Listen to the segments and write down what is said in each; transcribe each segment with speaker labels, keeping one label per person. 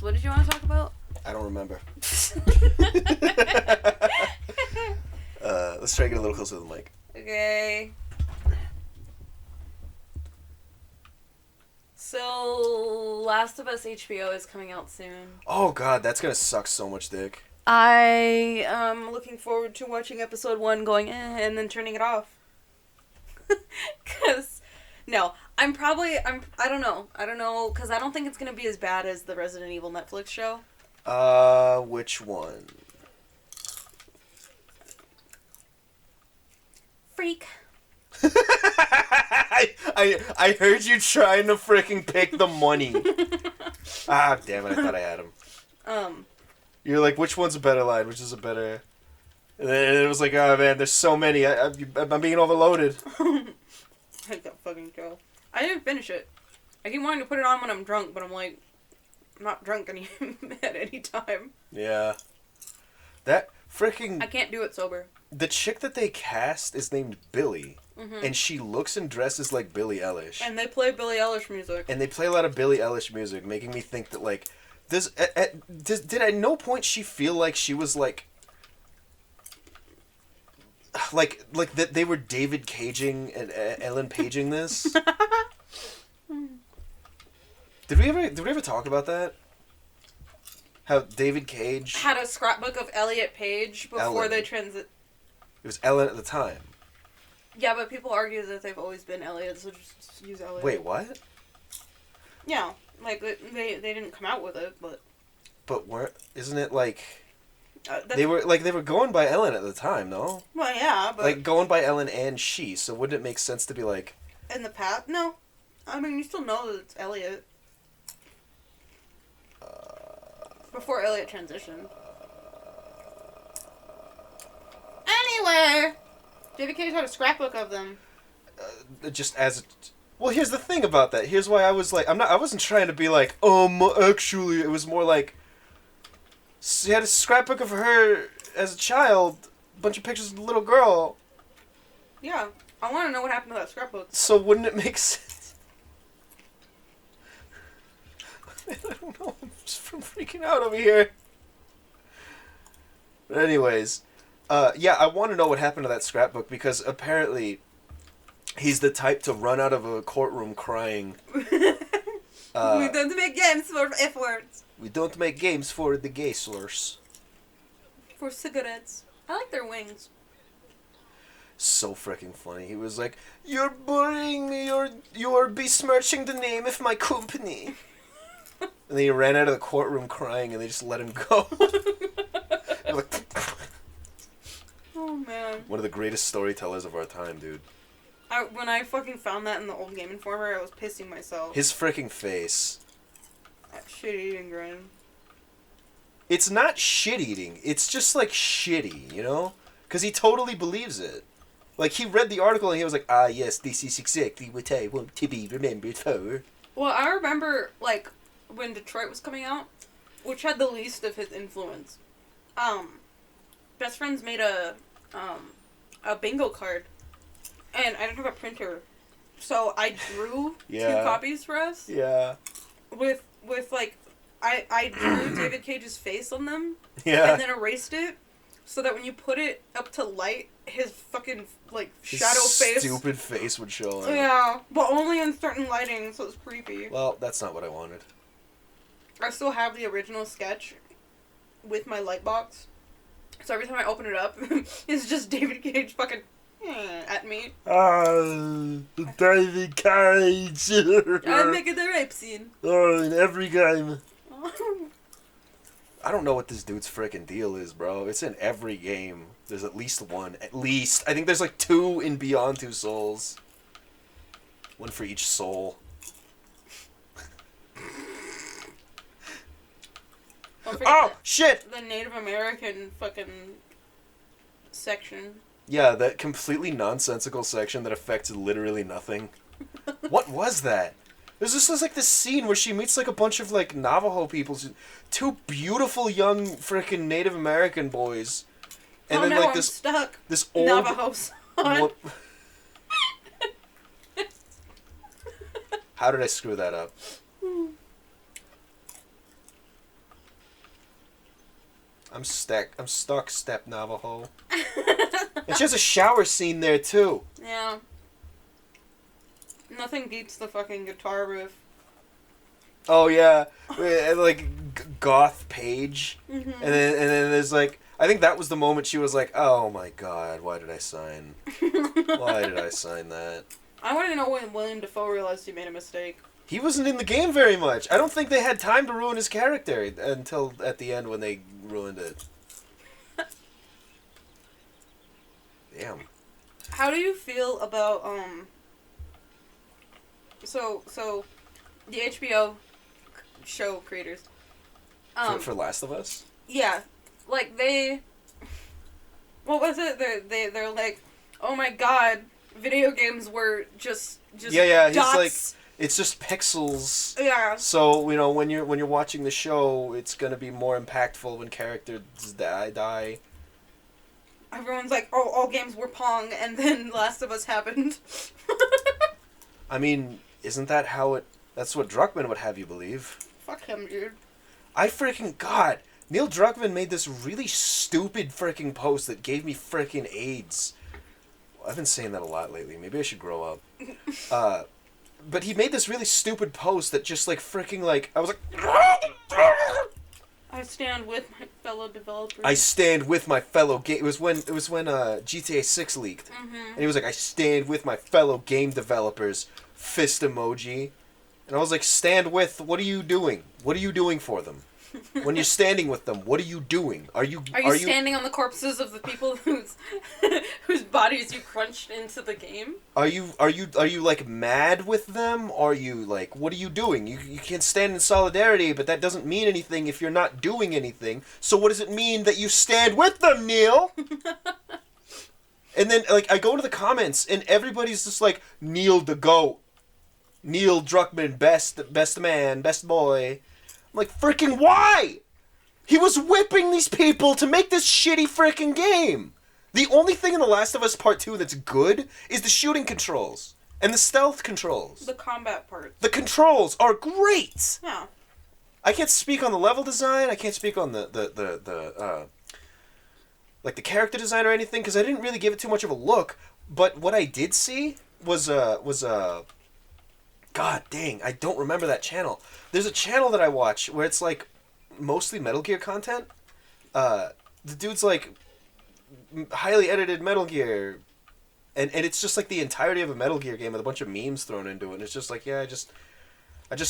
Speaker 1: So what did you want to talk about?
Speaker 2: I don't remember. Let's try to get a little closer to the mic.
Speaker 1: Okay. So, Last of Us HBO is coming out soon.
Speaker 2: Oh god, that's gonna suck so much dick.
Speaker 1: I am looking forward to watching episode 1 going and then turning it off. Cause, no, I don't know, cause I don't think it's gonna be as bad as the Resident Evil Netflix show.
Speaker 2: Which one?
Speaker 1: Freak.
Speaker 2: I heard you trying to freaking pick the money. Ah, damn it, I thought I had him. You're like, which one's a better line? Which is a better... And then it was like, oh man, there's so many. I'm being overloaded.
Speaker 1: I hate that fucking show. I didn't finish it. I keep wanting to put it on when I'm drunk, but I'm like, I'm not drunk at any time.
Speaker 2: Yeah. That freaking...
Speaker 1: I can't do it sober.
Speaker 2: The chick that they cast is named Billie.
Speaker 1: Mm-hmm.
Speaker 2: And she looks and dresses like Billie Eilish.
Speaker 1: And they play Billie Eilish music.
Speaker 2: And they play a lot of Billie Eilish music, making me think that, like... Did at no point she feel like she was, like that they were David Caging and Ellen Paging this? Did we ever talk about that? How David Cage
Speaker 1: had a scrapbook of Elliot Page before
Speaker 2: Ellen.
Speaker 1: they transit.
Speaker 2: It was Ellen at the time.
Speaker 1: Yeah, but people argue that they've always been Elliot, so just use Elliot.
Speaker 2: Wait, what?
Speaker 1: Yeah, like they didn't come out with it, but.
Speaker 2: But isn't it like they were going by Ellen at the time, no?
Speaker 1: Well, yeah, but
Speaker 2: like going by Ellen and she. So wouldn't it make sense to be like
Speaker 1: in the past? No, I mean you still know that it's Elliot. Before Elliot transitioned. Anyway, David Cage had a scrapbook of them.
Speaker 2: Just as. Well, here's the thing about that. Here's why I was like, I wasn't trying to be like, actually, it was more like, she had a scrapbook of her as a child, a bunch of pictures of the little girl.
Speaker 1: Yeah, I want to know what happened to that scrapbook.
Speaker 2: So wouldn't it make sense? I don't know, I'm just freaking out over here. But anyways, yeah, I want to know what happened to that scrapbook, because apparently... he's the type to run out of a courtroom crying.
Speaker 1: We don't make games for F words.
Speaker 2: We don't make games for the gay slurs.
Speaker 1: For cigarettes. I like their wings.
Speaker 2: So freaking funny. He was like, "You're bullying me. You're besmirching the name of my company." And then he ran out of the courtroom crying, and they just let him go. Like,
Speaker 1: oh man.
Speaker 2: one of the greatest storytellers of our time, dude.
Speaker 1: When I fucking found that in the old Game Informer, I was pissing myself.
Speaker 2: His freaking face.
Speaker 1: That shit-eating grin.
Speaker 2: It's not shit-eating. It's just, like, shitty, you know? Because he totally believes it. Like, he read the article and he was like, ah, yes, this is exactly what I want to be remembered for.
Speaker 1: Well, I remember, like, when Detroit was coming out, which had the least of his influence. Best Friends made a bingo card. And I didn't have a printer, so I drew 2 copies for us.
Speaker 2: Yeah.
Speaker 1: With like, I drew David Cage's face on them.
Speaker 2: Yeah.
Speaker 1: And then erased it, so that when you put it up to light, his fucking like shadow face.
Speaker 2: Stupid face would show up.
Speaker 1: Yeah, but only in certain lighting, so it's creepy.
Speaker 2: Well, that's not what I wanted.
Speaker 1: I still have the original sketch with my light box, so every time I open it up, it's just David Cage fucking. At me.
Speaker 2: David Cage.
Speaker 1: I'm making the rape scene.
Speaker 2: Oh, in every game. I don't know what this dude's freaking deal is, bro. It's in every game. There's at least one. At least. I think there's like 2 in Beyond Two Souls. 1 for each soul. Oh, shit!
Speaker 1: The Native American fucking section.
Speaker 2: Yeah, that completely nonsensical section that affects literally nothing. What was that? There's just like this scene where she meets like a bunch of like Navajo people, 2 beautiful young freaking Native American boys, and then
Speaker 1: no,
Speaker 2: like
Speaker 1: I'm
Speaker 2: this
Speaker 1: stuck.
Speaker 2: This old
Speaker 1: Navajo son.
Speaker 2: How did I screw that up? I'm stuck, Step Navajo. And she has a shower scene there, too.
Speaker 1: Yeah. Nothing beats the fucking guitar riff.
Speaker 2: Oh, yeah. Like, goth Paige.
Speaker 1: Mm-hmm.
Speaker 2: And then there's, like... I think that was the moment she was like, oh, my God, why did I sign? Why did I sign that?
Speaker 1: I want to know when William Dafoe realized he made a mistake.
Speaker 2: He wasn't in the game very much. I don't think they had time to ruin his character until at the end when they ruined it. Damn.
Speaker 1: How do you feel about, So, the HBO show creators.
Speaker 2: For Last of Us?
Speaker 1: Yeah. Like, what was it? They're like, oh my god, video games were just
Speaker 2: Yeah,
Speaker 1: dots.
Speaker 2: he's like, it's just pixels.
Speaker 1: Yeah.
Speaker 2: So, you know, when you're watching the show, it's gonna be more impactful when characters die.
Speaker 1: Everyone's like, oh, all games were Pong, and then Last of Us happened.
Speaker 2: I mean, isn't that how it... That's what Druckmann would have you believe.
Speaker 1: Fuck him, dude.
Speaker 2: I freaking... God... Neil Druckmann made this really stupid freaking post that gave me freaking AIDS. I've been saying that a lot lately. Maybe I should grow up. But he made this really stupid post that just, like, freaking, like... I was like...
Speaker 1: I stand with my fellow developers.
Speaker 2: I stand with my fellow game... It was when GTA 6 leaked.
Speaker 1: Mm-hmm.
Speaker 2: And he was like, I stand with my fellow game developers. Fist emoji. And I was like, stand with... What are you doing? What are you doing for them? When you're standing with them, what are you doing? Are you
Speaker 1: standing on the corpses of the people whose bodies you crunched into the game?
Speaker 2: Are you like mad with them? Are you like, what are you doing? You can stand in solidarity, but that doesn't mean anything if you're not doing anything. So what does it mean that you stand with them, Neil? And then like I go to the comments and everybody's just like, Neil the GOAT. Neil Druckmann, best man, best boy. I'm like, freaking why? He was whipping these people to make this shitty freaking game. The only thing in The Last of Us Part 2 that's good is the shooting controls and the stealth controls.
Speaker 1: The combat part.
Speaker 2: The controls are great.
Speaker 1: Yeah.
Speaker 2: I can't speak on the level design. I can't speak on the like the character design or anything because I didn't really give it too much of a look. But what I did see was God dang, I don't remember that channel. There's a channel that I watch where it's like mostly Metal Gear content. The dude's like highly edited Metal Gear, and it's just like the entirety of a Metal Gear game with a bunch of memes thrown into it. And it's just like, yeah, I just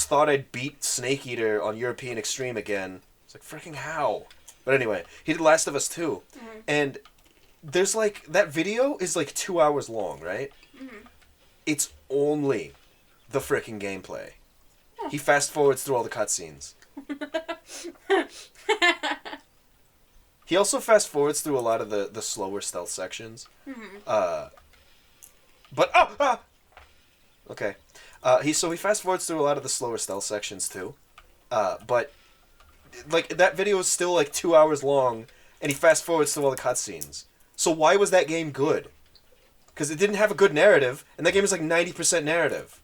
Speaker 2: thought I'd beat Snake Eater on European Extreme again. It's like, freaking how? But anyway, he did Last of Us 2,
Speaker 1: Mm-hmm.
Speaker 2: and there's like that video is like 2 hours long, right?
Speaker 1: Mm-hmm.
Speaker 2: It's only the freaking gameplay. He fast forwards through all the cutscenes. He also fast forwards through a lot of the slower stealth sections.
Speaker 1: Mm-hmm.
Speaker 2: Okay. He fast forwards through a lot of the slower stealth sections too. But like that video is still like 2 hours long, and he fast forwards through all the cutscenes. So why was that game good? Because it didn't have a good narrative, and that game is like 90% narrative.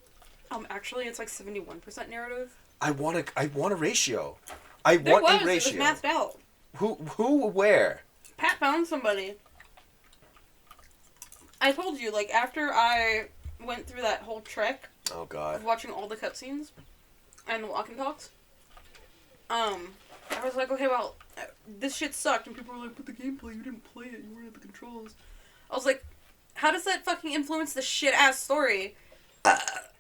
Speaker 1: Actually, it's like 71% narrative.
Speaker 2: I want a ratio.
Speaker 1: It was mathed out.
Speaker 2: Who, where?
Speaker 1: Pat found somebody. I told you, like, after I went through that whole trek
Speaker 2: Oh, God.
Speaker 1: of watching all the cutscenes and the walk and talks, I was like, okay, well, this shit sucked, and people were like, but the gameplay, you didn't play it, you weren't at the controls. I was like, how does that fucking influence the shit-ass story?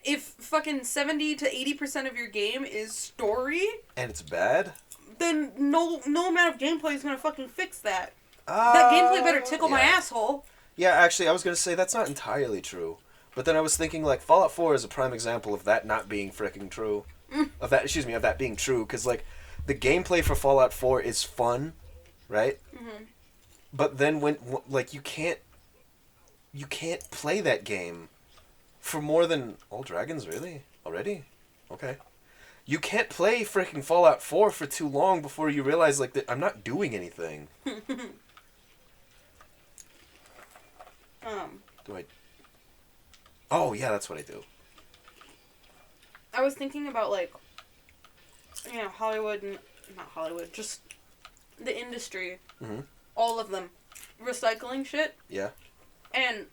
Speaker 1: If fucking 70 to 80% of your game is story,
Speaker 2: And it's bad?
Speaker 1: then no amount of gameplay is gonna fucking fix that. That gameplay better tickle my asshole.
Speaker 2: Yeah, actually, I was going to say that's not entirely true. But then I was thinking, like, Fallout 4 is a prime example of that not being frickin' true. Of that being true. Because, like, the gameplay for Fallout 4 is fun, right?
Speaker 1: Mm-hmm.
Speaker 2: But then like, you can't play that game for more than... All Dragons, really? Already? Okay. You can't play frickin' Fallout 4 for too long before you realize, like, that I'm not doing anything. Do I... Oh, yeah, that's what I do.
Speaker 1: I was thinking about, like, you know, Hollywood and... Not Hollywood, just the industry,
Speaker 2: Mm-hmm.
Speaker 1: all of them, recycling shit.
Speaker 2: Yeah.
Speaker 1: And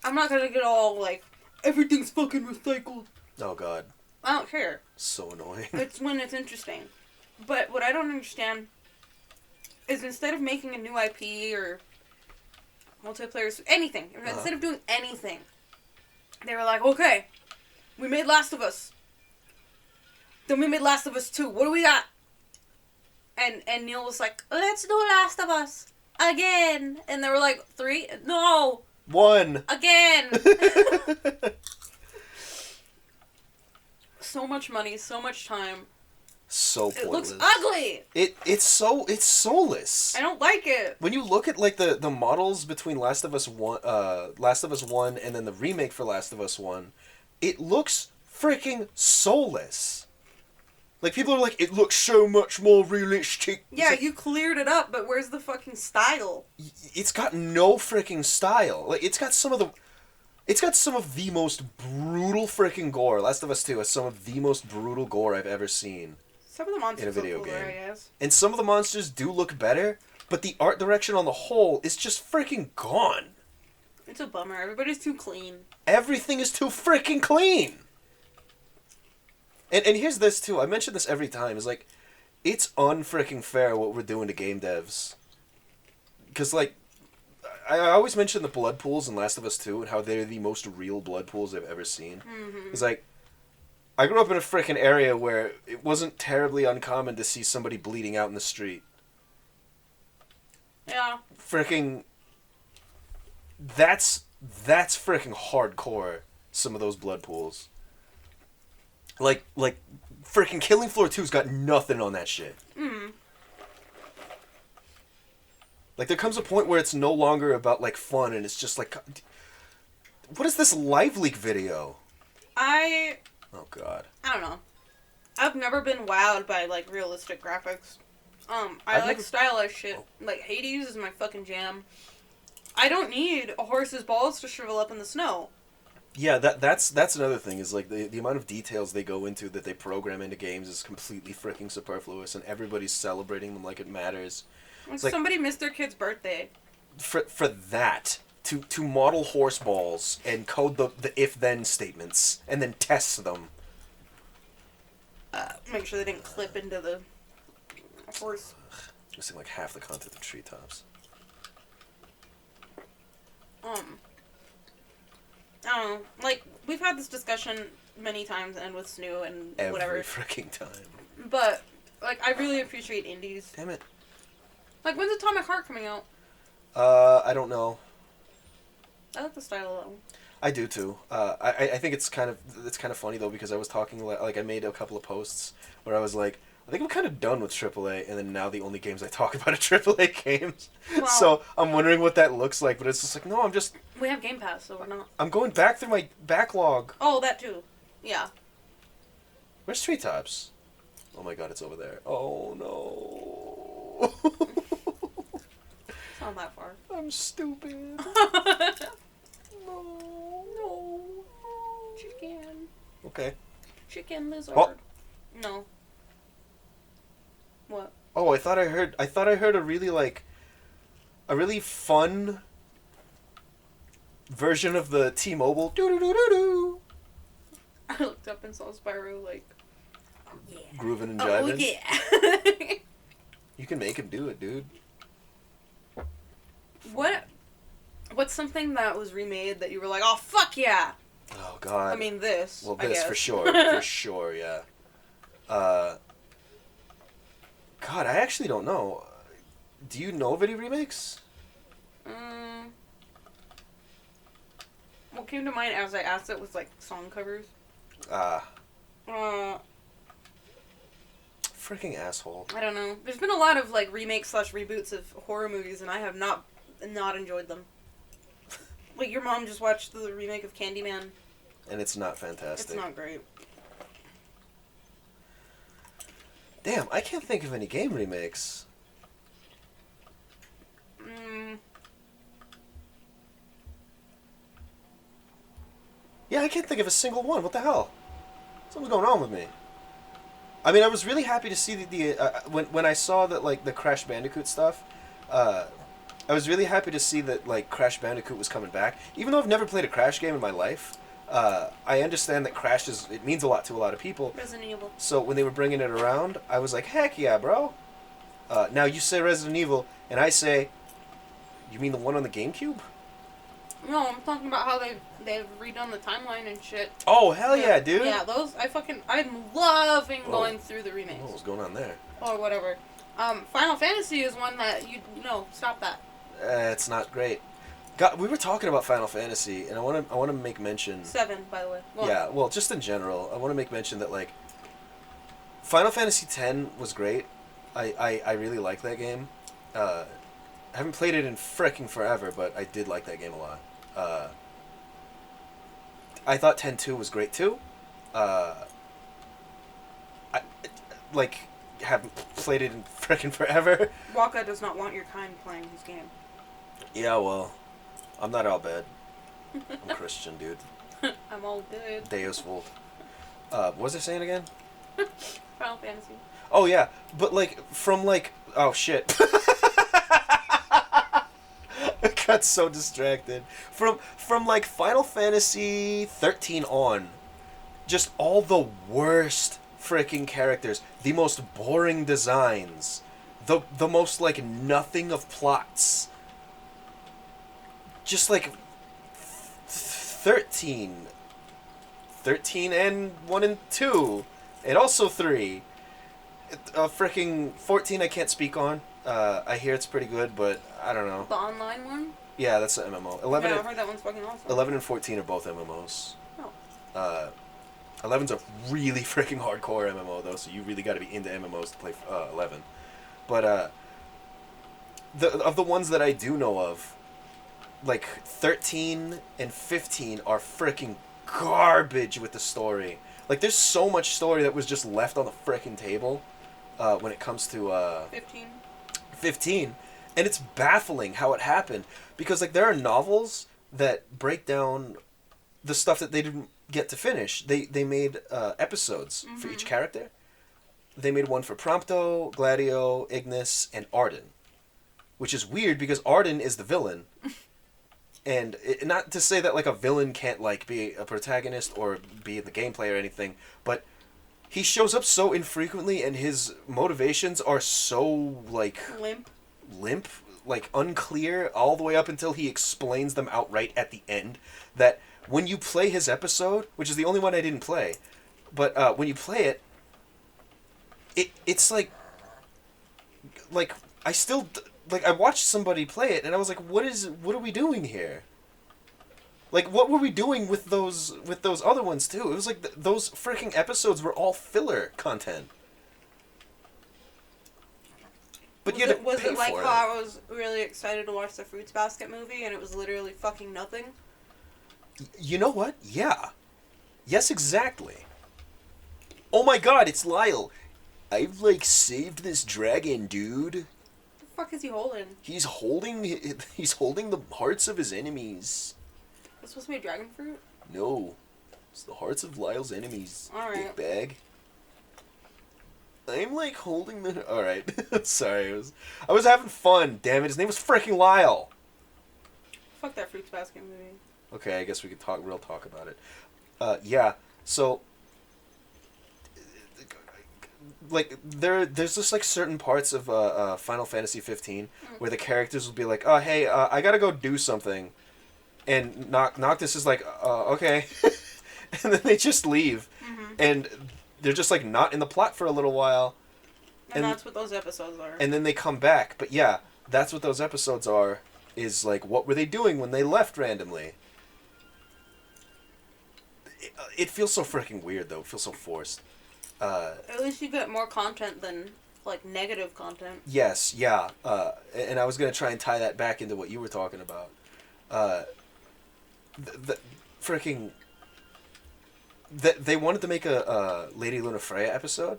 Speaker 1: I'm not gonna get all like, everything's fucking recycled.
Speaker 2: Oh god.
Speaker 1: I don't care.
Speaker 2: So annoying.
Speaker 1: It's when it's interesting. But what I don't understand is instead of making a new IP or multiplayer, anything, instead of doing anything, they were like, okay, we made Last of Us. Then we made Last of Us 2. What do we got? And Neil was like, let's do Last of Us again. And they were like, 3? No.
Speaker 2: 1.
Speaker 1: Again. So much money, so much time.
Speaker 2: So pointless.
Speaker 1: It looks ugly.
Speaker 2: It's soulless.
Speaker 1: I don't like it.
Speaker 2: When you look at like the models between Last of Us 1 and then the remake for Last of Us 1, it looks freaking soulless. Like people are like, it looks so much more realistic.
Speaker 1: Yeah,
Speaker 2: like,
Speaker 1: you cleared it up, but where's the fucking style?
Speaker 2: it's got no freaking style. Like it's got some of the most brutal freaking gore. Last of Us 2 has some of the most brutal gore I've ever seen.
Speaker 1: Some of the monsters
Speaker 2: in a video
Speaker 1: look cooler,
Speaker 2: game.
Speaker 1: I guess.
Speaker 2: And some of the monsters do look better, but the art direction on the whole is just freaking gone.
Speaker 1: It's a bummer. Everybody's too clean.
Speaker 2: Everything is too freaking clean. And here's this too. I mention this every time. It's like, it's unfreaking fair what we're doing to game devs. Because like, I always mention the blood pools in Last of Us 2 and how they're the most real blood pools I've ever seen.
Speaker 1: Mm-hmm.
Speaker 2: It's like, I grew up in a freaking area where it wasn't terribly uncommon to see somebody bleeding out in the street.
Speaker 1: Yeah.
Speaker 2: Freaking... That's freaking hardcore, some of those blood pools. Like freaking Killing Floor 2's got nothing on that shit.
Speaker 1: Mm.
Speaker 2: Like, there comes a point where it's no longer about, like, fun, and it's just like... What is this Live Leak video?
Speaker 1: Oh,
Speaker 2: God.
Speaker 1: I don't know. I've never been wowed by, like, realistic graphics. I like stylized shit. Like, Hades is my fucking jam. I don't need a horse's balls to shrivel up in the snow.
Speaker 2: Yeah, that's another thing, is, like, the amount of details they go into that they program into games is completely freaking superfluous, and everybody's celebrating them like it matters.
Speaker 1: Like,
Speaker 2: It's like,
Speaker 1: somebody missed their kid's birthday.
Speaker 2: for that, to model horse balls and code the if-then statements, and then test them.
Speaker 1: Make sure they didn't clip into the horse.
Speaker 2: Missing, like, half the content of Treetops.
Speaker 1: I don't know. Like, we've had this discussion many times, and with Snoo and whatever.
Speaker 2: Every freaking time.
Speaker 1: But, like, I really appreciate indies.
Speaker 2: Damn it.
Speaker 1: Like, when's Atomic Heart coming out?
Speaker 2: I don't know.
Speaker 1: I like the style of that one.
Speaker 2: I do too. I think it's kind of funny though, because I was talking, like, I made a couple of posts where I was like, I think I'm kind of done with AAA, and then now the only games I talk about are AAA games.
Speaker 1: Well,
Speaker 2: So I'm wondering what that looks like, but it's just like, no,
Speaker 1: we have Game Pass, so we're not.
Speaker 2: I'm going back through my backlog.
Speaker 1: Oh, that too. Yeah.
Speaker 2: Where's Treetops? Oh my god, it's over there. Oh no.
Speaker 1: It's not that far.
Speaker 2: I'm stupid. No.
Speaker 1: Chicken.
Speaker 2: Okay.
Speaker 1: Chicken lizard.
Speaker 2: Oh.
Speaker 1: No. What?
Speaker 2: Oh, I thought I heard a really fun version of the T-Mobile doo-doo-doo-doo-doo.
Speaker 1: I looked up and saw Spyro, like, oh yeah.
Speaker 2: Grooving and
Speaker 1: Oh
Speaker 2: jiving.
Speaker 1: yeah.
Speaker 2: You can make him do it, dude.
Speaker 1: What's something that was remade that you were like, oh fuck yeah?
Speaker 2: Oh god.
Speaker 1: I mean this.
Speaker 2: Well,
Speaker 1: I
Speaker 2: this
Speaker 1: guess.
Speaker 2: for sure. For sure, yeah. God, I actually don't know. Do you know of any remakes?
Speaker 1: What came to mind as I asked it was like song covers.
Speaker 2: Freaking asshole.
Speaker 1: I don't know. There's been a lot of like remakes / reboots of horror movies, and I have not enjoyed them. Like your mom just watched the remake of Candyman.
Speaker 2: And it's not fantastic.
Speaker 1: It's not great.
Speaker 2: Damn, I can't think of any game remakes. Yeah, I can't think of a single one. What the hell? Something's going on with me. I mean, I was really happy to see when I saw that like the Crash Bandicoot stuff. I was really happy to see that like Crash Bandicoot was coming back. Even though I've never played a Crash game in my life, I understand that Crash it means a lot to a lot of people.
Speaker 1: Resident Evil.
Speaker 2: So when they were bringing it around, I was like, heck yeah, bro. Now you say Resident Evil, and I say, you mean the one on the GameCube?
Speaker 1: No, I'm talking about how they've redone the timeline and shit.
Speaker 2: Oh, hell yeah, dude.
Speaker 1: Yeah, those, I'm loving going through the remakes.
Speaker 2: What's going on there?
Speaker 1: Or whatever. Final Fantasy is one that stop that.
Speaker 2: It's not great. God, we were talking about Final Fantasy, and I want to make mention.
Speaker 1: 7, by the way.
Speaker 2: Yeah, well, just in general, I want to make mention that like Final Fantasy X was great. I really like that game. I haven't played it in fricking forever, but I did like that game a lot. I thought 10-2 was great too. I haven't played it in fricking forever.
Speaker 1: Waka does not want your kind playing his game.
Speaker 2: Yeah, well, I'm not all bad. I'm Christian, dude.
Speaker 1: I'm all good.
Speaker 2: Deus Vult. What was I saying again?
Speaker 1: Final Fantasy.
Speaker 2: Oh yeah, but like from like oh shit. I got so distracted. From like Final Fantasy 13 on, just all the worst freaking characters, the most boring designs, the most like nothing of plots. Just like 13 and 1 and 2, and also 3. Freaking 14 I can't speak on. I hear it's pretty good, but I don't know.
Speaker 1: The online one?
Speaker 2: Yeah, that's an MMO. 11
Speaker 1: yeah, I heard that one's fucking awesome.
Speaker 2: 11 and 14 are both MMOs.
Speaker 1: Oh.
Speaker 2: 11's a really freaking hardcore MMO though, so you really got to be into MMOs to play 11. But of the ones that I do know of, like 13 and 15 are freaking garbage with the story. Like there's so much story that was just left on the freaking table when it comes to 15, and it's baffling how it happened, because like there are novels that break down the stuff that they didn't get to finish. They made episodes for each character. They made one for Prompto, Gladio, Ignis, and Arden, which is weird because Arden is the villain. And not to say that like a villain can't like be a protagonist or be in the gameplay or anything, but he shows up so infrequently and his motivations are so like limp, like unclear all the way up until he explains them outright at the end, that when you play his episode, which is the only one I didn't play, but when you play it's like I still like I watched somebody play it and I was like, what are we doing here? Like, what were we doing with those other ones too? It was like those freaking episodes were all filler content. But
Speaker 1: was it like how I was really excited to watch the Fruits Basket movie and it was literally fucking nothing?
Speaker 2: You know what? Yeah. Yes, exactly. Oh my god, it's Lyle. I've like saved this dragon, dude.
Speaker 1: The fuck is he holding?
Speaker 2: He's holding the hearts of his enemies.
Speaker 1: It's supposed to be a dragon fruit?
Speaker 2: No. It's the hearts of Lyle's enemies.
Speaker 1: Alright.
Speaker 2: Big bag. I'm like holding the... Alright. Sorry. I was having fun, damn it. His name was freaking Lyle.
Speaker 1: Fuck that Fruits Basket movie.
Speaker 2: Okay, I guess we could talk about it. Yeah. So... like there's just like certain parts of Final Fantasy 15 where the characters will be like, oh hey, I gotta go do something, and Noctis is like, okay, and then they just leave, and they're just like not in the plot for a little while,
Speaker 1: and that's what those episodes are.
Speaker 2: And then they come back, but yeah, that's what those episodes are. Is like, what were they doing when they left randomly? It feels so freaking weird though. It feels so forced.
Speaker 1: At least you get more content than, like, negative content.
Speaker 2: Yes, yeah. And I was going to try and tie that back into what you were talking about. The freaking... They wanted to make a Lady Lunafreya episode.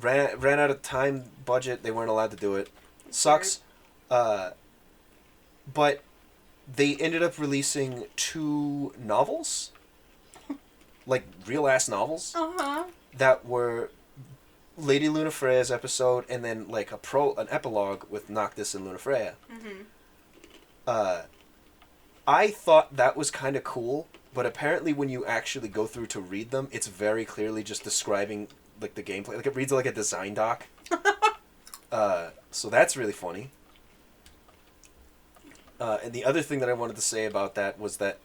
Speaker 2: Ran out of time, budget, they weren't allowed to do it. Sucks. But they ended up releasing 2 novels. Like, real-ass novels. that were Lady Lunafreya's episode, and then like an epilogue with Noctis and Lunafreya. I thought that was kind of cool, but apparently when you actually go through to read them, it's very clearly just describing like the gameplay. Like it reads like a design doc. So that's really funny. And the other thing that I wanted to say about that was that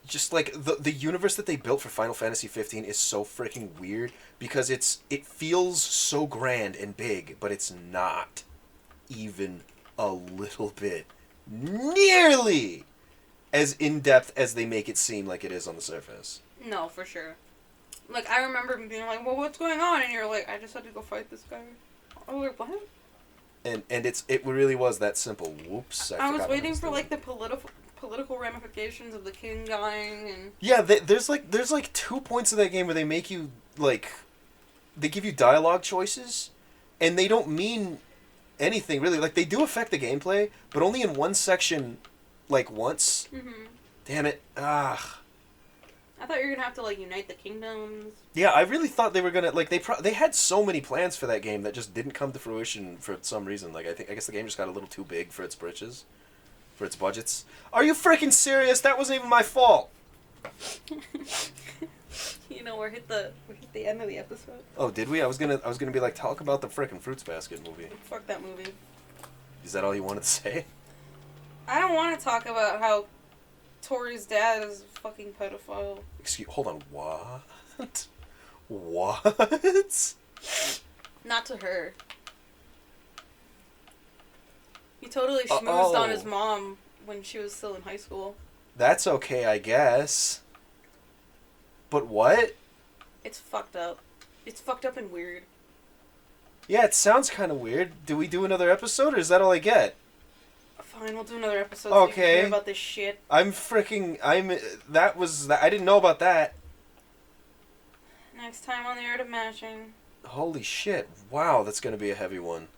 Speaker 2: just like the universe that they built for Final Fantasy 15 is so freaking weird because it feels so grand and big, but it's not even a little bit nearly as in-depth as they make it seem like it is on the surface.
Speaker 1: No, for sure. Like, I remember being like, well, what's going on? And you're like, I just had to go fight this guy. I was like, what?
Speaker 2: And it really was that simple. Whoops.
Speaker 1: I was waiting for, like, the political ramifications of the king dying and...
Speaker 2: Yeah, there's 2 points of that game where they make you, like... They give you dialogue choices, and they don't mean anything, really. Like, they do affect the gameplay, but only in one section, like, once.
Speaker 1: Mm-hmm.
Speaker 2: Damn it. Ah.
Speaker 1: I thought you were gonna have to, like, unite the kingdoms.
Speaker 2: Yeah, I really thought they were gonna, like, they had so many plans for that game that just didn't come to fruition for some reason. Like, I guess the game just got a little too big for its britches. For its budgets. Are you freaking serious? That wasn't even my fault!
Speaker 1: You know, we hit the end of the episode.
Speaker 2: Oh, did we? I was gonna be like, talk about the frickin' Fruits Basket movie.
Speaker 1: Fuck that movie.
Speaker 2: Is that all you wanted to say?
Speaker 1: I don't want to talk about how Tori's dad is a fucking pedophile.
Speaker 2: Hold on, what? What?
Speaker 1: Not to her. He totally schmoozed on his mom when she was still in high school.
Speaker 2: That's okay, I guess. But what?
Speaker 1: It's fucked up. It's fucked up and weird.
Speaker 2: Yeah, it sounds kind of weird. Do we do another episode, or is that all I get?
Speaker 1: Fine, we'll do another episode.
Speaker 2: Okay.
Speaker 1: So you can hear about this shit.
Speaker 2: I didn't know about that.
Speaker 1: Next time on the Art of Mashing.
Speaker 2: Holy shit. Wow, that's gonna be a heavy one.